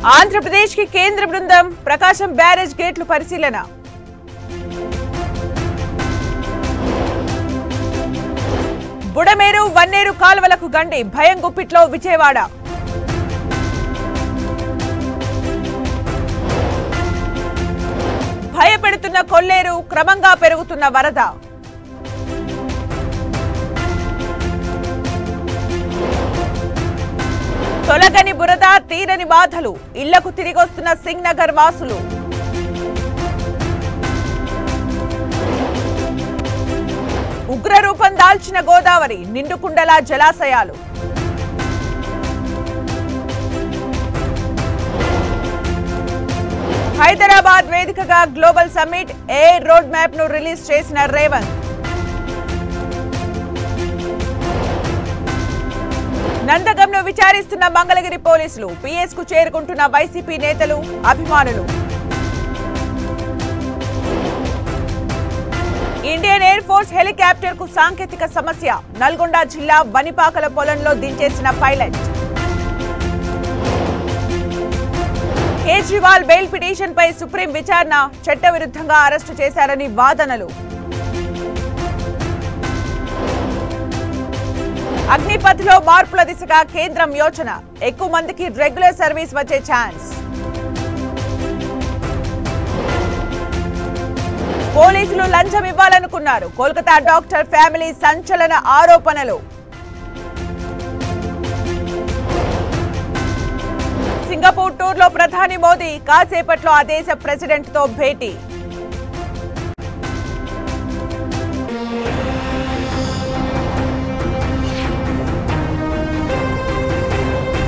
ఆంధ్రప్రదేశ్ కి కేంద్ర బృందం ప్రకాశం బ్యారేజ్ గేట్లు పరిశీలన. బుడమేరు వన్నేరు కాలువలకు గండి, భయం గుప్పిట్లో విజయవాడ. భయపెడుతున్న కొల్లేరు, క్రమంగా పెరుగుతున్న వరద. తొలగని బురద, తీరని బాధలు, ఇళ్లకు తిరిగొస్తున్న సింగ్ నగర్ వాసులు. ఉగ్రరూపం దాల్చిన గోదావరి, నిండుకుండల జలాశయాలు. హైదరాబాద్ వేదికగా global summit, air road map ను రిలీజ్ చేసిన రేవంత్. నందగంను విచారిస్తున్న మంగళగిరి పోలీసులు, పిఎస్ కు చేరుకుంటున్న వైసీపీ నేతలు, అభిమానులు. ఇండియన్ ఎయిర్ ఫోర్స్ హెలికాప్టర్ కు సాంకేతిక సమస్య, నల్గొండ జిల్లా వనిపాకల పొలంలో దించేసిన పైలట్. కేజ్రీవాల్ బెయిల్ పిటిషన్ పై సుప్రీం విచారణ, చట్టవిరుద్ధంగా అరెస్టు చేశారని వాదనలు. అగ్నిపథ్ లో మార్పుల దిశగా కేంద్రం యోచన, ఎక్కువ మందికి రెగ్యులర్ సర్వీస్ వచ్చే ఛాన్స్. పోలీసులు లంచం ఇవ్వాలనుకున్నారు, కోల్కతా డాక్టర్ ఫ్యామిలీ సంచలన ఆరోపణలు. సింగపూర్ టూర్ లో ప్రధాని మోదీ, కాసేపట్లో ఆ దేశ ప్రెసిడెంట్ తో భేటీ.